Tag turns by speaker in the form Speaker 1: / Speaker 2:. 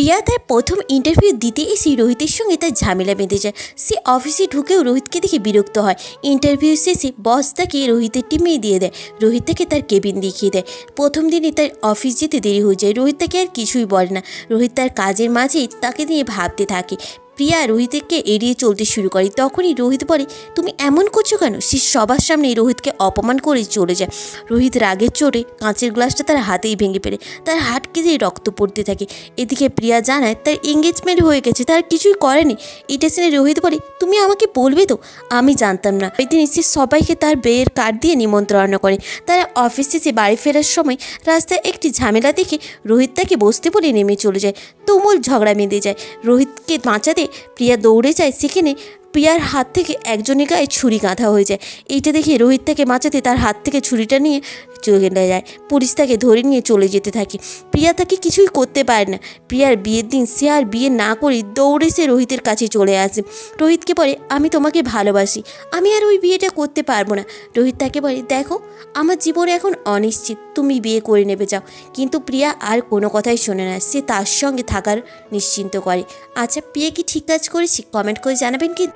Speaker 1: প্রিয়া তার প্রথম ইন্টারভিউ দিতে এসে রোহিতের সঙ্গে তার ঝামেলা বেঁধে যায়। সে অফিসে ঢুকেও রোহিতকে দেখে বিরক্ত হয়। ইন্টারভিউ শেষে বস তাকে রোহিতের টিমে দিয়ে দেয়। রোহিত তাকে তার কেবিন দেখিয়ে দেয়। প্রথম দিনে তার অফিস যেতে দেরি হয়ে যায়। রোহিত তাকে আর কিছুই বলে না। রোহিত তার কাজের মাঝেই তাকে নিয়ে ভাবতে থাকে। প্রিয়া রোহিতকে এড়িয়ে চলতে শুরু করে। তখনই রোহিত বলে, তুমি এমন করছো কেন? সে সবার সামনে রোহিতকে অপমান করে চলে যায়। রোহিত রাগের চোটে কাঁচের গ্লাসটা তার হাতেই ভেঙে ফেলে। তার হাত কেটে রক্ত পড়তে থাকে। এদিকে প্রিয়া জানায় তার এঙ্গেজমেন্ট হয়ে গেছে, তার কিছুই করেনি। এটা শুনে রোহিত বলে, তুমি আমাকে বলবে তো? আমি জানতাম না। ওই দিন সে সবাইকে তার বিয়ের কার্ড দিয়ে নিমন্ত্রণ করে। তারা অফিস শেষে বাড়ি ফেরার সময় রাস্তায় একটি ঝামেলা দেখে রোহিত তাকে বসতে বলে নেমে চলে যায়। তুমুল ঝগড়া বেঁধে যায়। রোহিতকে বাঁচাতে প্রিয়া দৌড়ে যায়। সেখানে প্রিয়ার হাত থেকে একজনের গায়ে ছুরি গাঁথা হয়ে যায়। এইটা দেখে রোহিত তাকে বাঁচাতে তার হাত থেকে ছুরিটা নিয়ে চলে যায়। পুলিশ তাকে ধরে নিয়ে চলে যেতে থাকে। প্রিয়া তাকে কিছুই করতে পারে না। প্রিয়ার বিয়ের দিন সে আর বিয়ে না করে দৌড়ে সে রোহিতের কাছে চলে আসে। রোহিতকে বলে, আমি তোমাকে ভালোবাসি, আমি আর ওই বিয়েটা করতে পারবো না। রোহিত তাকে বলে, দেখো আমার জীবন এখন অনিশ্চিত, তুমি বিয়ে করে নেবে যাও। কিন্তু প্রিয়া আর কোনো কথাই শোনে না। সে তার সঙ্গে থাকার নিশ্চিন্ত করে। আচ্ছা, প্রিয়া কি ঠিক কাজ করেছি? কমেন্ট করে জানাবেন কি?